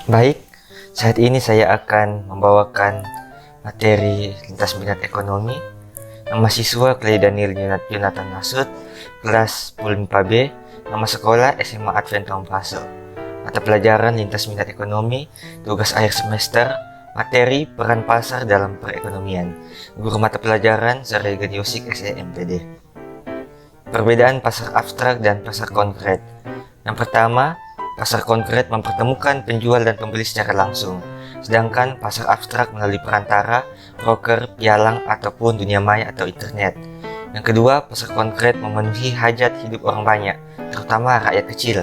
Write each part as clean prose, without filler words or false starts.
Baik, saat ini saya akan membawakan materi lintas minat ekonomi. Nama siswa Clay Daniel Jonathan Masud, kelas 10 MIPA B, nama sekolah SMA Advent Kampasel. Mata pelajaran lintas minat ekonomi, tugas akhir semester, materi peran pasar dalam perekonomian. Guru mata pelajaran Zarega Diosik SEMPD. Perbedaan pasar abstrak dan pasar konkret. Yang pertama, pasar konkret mempertemukan penjual dan pembeli secara langsung, sedangkan pasar abstrak melalui perantara, broker, pialang, ataupun dunia maya atau internet. Yang kedua, pasar konkret memenuhi hajat hidup orang banyak, terutama rakyat kecil.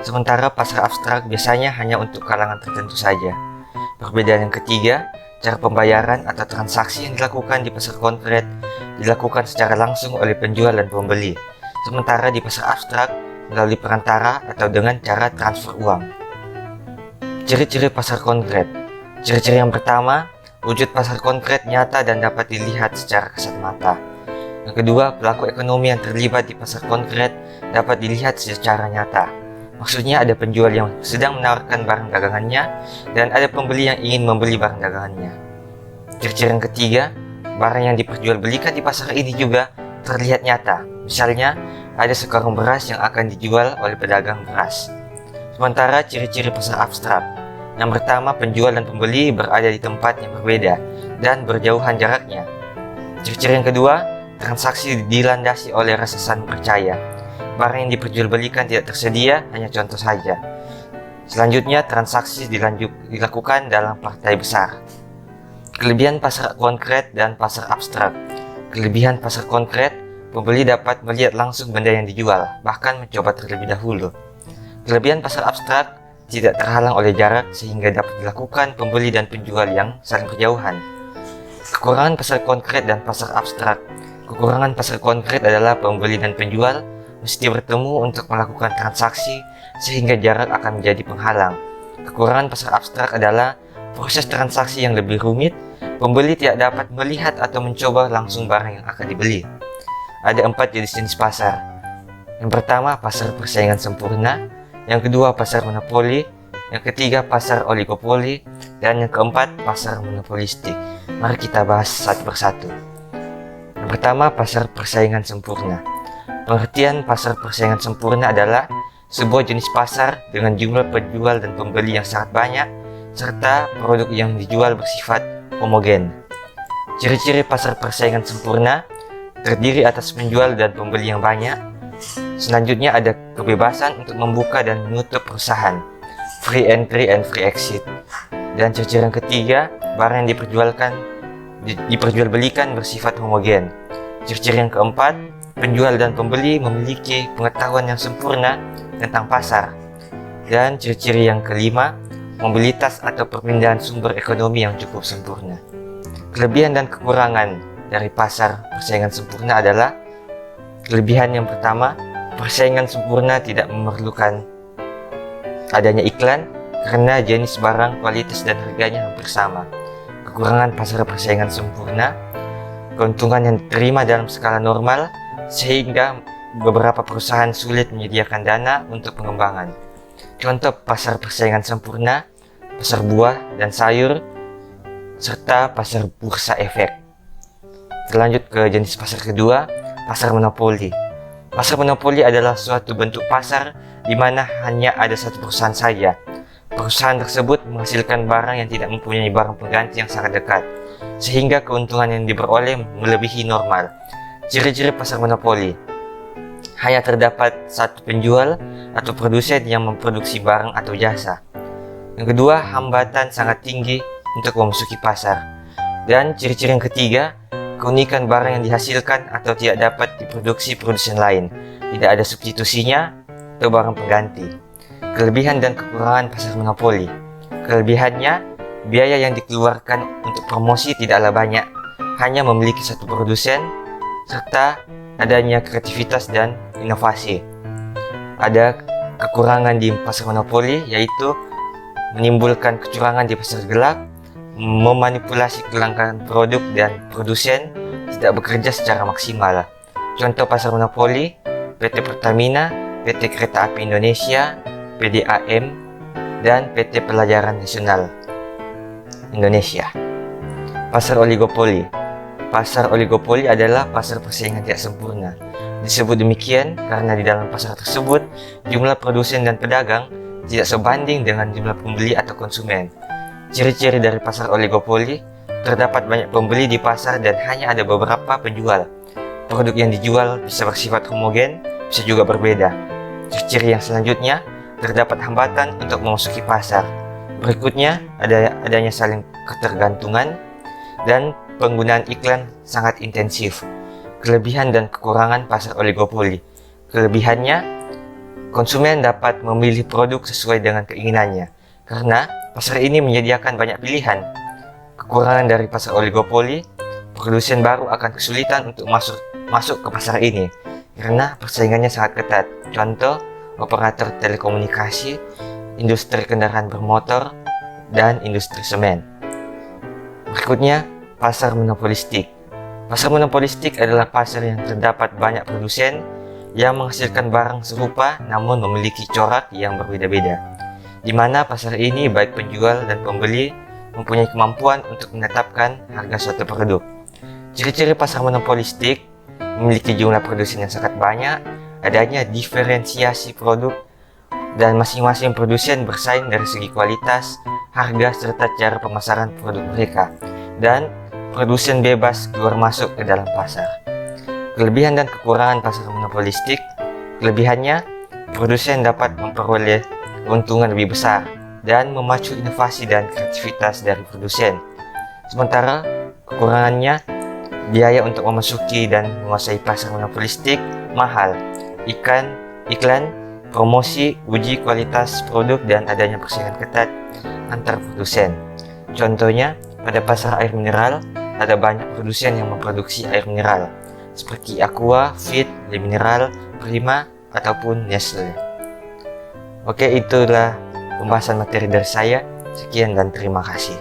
Sementara pasar abstrak biasanya hanya untuk kalangan tertentu saja. Perbedaan yang ketiga, cara pembayaran atau transaksi yang dilakukan di pasar konkret dilakukan secara langsung oleh penjual dan pembeli, sementara di pasar abstrak melalui perantara atau dengan cara transfer uang. Ciri-ciri pasar konkret. Ciri-ciri yang pertama, wujud pasar konkret nyata dan dapat dilihat secara kasat mata. Yang kedua, pelaku ekonomi yang terlibat di pasar konkret dapat dilihat secara nyata. Maksudnya ada penjual yang sedang menawarkan barang dagangannya dan ada pembeli yang ingin membeli barang dagangannya. Ciri-ciri yang ketiga, barang yang diperjualbelikan di pasar ini juga terlihat nyata. Misalnya, ada sekarung beras yang akan dijual oleh pedagang beras. Sementara ciri-ciri pasar abstrak. Yang pertama, penjual dan pembeli berada di tempat yang berbeda dan berjauhan jaraknya. Ciri-ciri yang kedua, transaksi dilandasi oleh rasa saling percaya. Barang yang diperjualbelikan tidak tersedia, hanya contoh saja. Selanjutnya, transaksi dilakukan dalam partai besar. Kelebihan pasar konkret dan pasar abstrak. Kelebihan pasar konkret, pembeli dapat melihat langsung benda yang dijual, bahkan mencoba terlebih dahulu. Kelebihan pasar abstrak tidak terhalang oleh jarak sehingga dapat dilakukan pembeli dan penjual yang saling berjauhan. Kekurangan pasar konkret dan pasar abstrak. Kekurangan pasar konkret adalah pembeli dan penjual mesti bertemu untuk melakukan transaksi sehingga jarak akan menjadi penghalang. Kekurangan pasar abstrak adalah proses transaksi yang lebih rumit, pembeli tidak dapat melihat atau mencoba langsung barang yang akan dibeli. Ada 4 jenis pasar. Yang pertama, pasar persaingan sempurna. Yang kedua, pasar monopoli. Yang ketiga, pasar oligopoli. Dan yang keempat, pasar monopolistik. Mari kita bahas satu persatu. Yang pertama, pasar persaingan sempurna. Pengertian pasar persaingan sempurna adalah sebuah jenis pasar dengan jumlah penjual dan pembeli yang sangat banyak, serta produk yang dijual bersifat homogen. Ciri-ciri pasar persaingan sempurna terdiri atas penjual dan pembeli yang banyak. Selanjutnya ada kebebasan untuk membuka dan menutup perusahaan, free entry and free exit. Dan ciri-ciri yang ketiga, barang yang diperjualbelikan bersifat homogen. Ciri-ciri yang keempat, penjual dan pembeli memiliki pengetahuan yang sempurna tentang pasar. Dan ciri-ciri yang kelima, mobilitas atau perpindahan sumber ekonomi yang cukup sempurna. Kelebihan dan kekurangan dari pasar persaingan sempurna adalah: kelebihan yang pertama, persaingan sempurna tidak memerlukan adanya iklan karena jenis barang, kualitas, dan harganya hampir sama. Kekurangan pasar persaingan sempurna, keuntungan yang diterima dalam skala normal sehingga beberapa perusahaan sulit menyediakan dana untuk pengembangan. Contoh pasar persaingan sempurna, pasar buah dan sayur, serta pasar bursa efek. Terlanjut ke jenis pasar kedua, pasar monopoli. Pasar monopoli adalah suatu bentuk pasar di mana hanya ada satu perusahaan saja. Perusahaan tersebut menghasilkan barang yang tidak mempunyai barang pengganti yang sangat dekat, sehingga keuntungan yang diperoleh melebihi normal. Ciri-ciri pasar monopoli: hanya terdapat satu penjual atau produsen yang memproduksi barang atau jasa. Yang kedua, hambatan sangat tinggi untuk memasuki pasar. Dan ciri-ciri yang ketiga, keunikan barang yang dihasilkan atau tidak dapat diproduksi produsen lain, tidak ada substitusinya atau barang pengganti. Kelebihan dan kekurangan pasar monopoli. Kelebihannya, biaya yang dikeluarkan untuk promosi tidaklah banyak, hanya memiliki satu produsen, serta adanya kreativitas dan inovasi. Ada kekurangan di pasar monopoli, yaitu menimbulkan kecurangan di pasar gelap, memanipulasi kelangkaan produk, dan produsen tidak bekerja secara maksimal. Contoh pasar monopoli: PT Pertamina, PT Kereta Api Indonesia, PDAM, dan PT Pelayaran Nasional Indonesia. Pasar oligopoli. Pasar oligopoli adalah pasar persaingan tidak sempurna. Disebut demikian karena di dalam pasar tersebut, jumlah produsen dan pedagang tidak sebanding dengan jumlah pembeli atau konsumen. Ciri-ciri dari pasar oligopoli, terdapat banyak pembeli di pasar dan hanya ada beberapa penjual. Produk yang dijual bisa bersifat homogen, bisa juga berbeda. Ciri-ciri yang selanjutnya, terdapat hambatan untuk memasuki pasar. Berikutnya, adanya saling ketergantungan dan penggunaan iklan sangat intensif. Kelebihan dan kekurangan pasar oligopoli. Kelebihannya, konsumen dapat memilih produk sesuai dengan keinginannya, karena pasar ini menyediakan banyak pilihan. Kekurangan dari pasar oligopoli, produsen baru akan kesulitan untuk masuk ke pasar ini, karena persaingannya sangat ketat. Contoh, operator telekomunikasi, industri kendaraan bermotor, dan industri semen. Berikutnya, pasar monopolistik. Pasar monopolistik adalah pasar yang terdapat banyak produsen yang menghasilkan barang serupa namun memiliki corak yang berbeda-beda, di mana pasar ini baik penjual dan pembeli mempunyai kemampuan untuk menetapkan harga suatu produk. Ciri-ciri pasar monopolistik memiliki jumlah produsen yang sangat banyak, adanya diferensiasi produk, dan masing-masing produsen bersaing dari segi kualitas, harga, serta cara pemasaran produk mereka, dan produsen bebas keluar masuk ke dalam pasar. Kelebihan dan kekurangan pasar monopolistik. Kelebihannya, produsen dapat memperoleh keuntungan lebih besar dan memacu inovasi dan kreativitas dari produsen. Sementara kekurangannya, biaya untuk memasuki dan menguasai pasar monopolistik mahal. Iklan, promosi, uji kualitas produk, dan adanya persaingan ketat antar produsen. Contohnya, pada pasar air mineral, ada banyak produsen yang memproduksi air mineral, seperti Aqua, Fit, Le Mineral, Prima, ataupun Nestle. Oke, itulah pembahasan materi dari saya. Sekian dan terima kasih.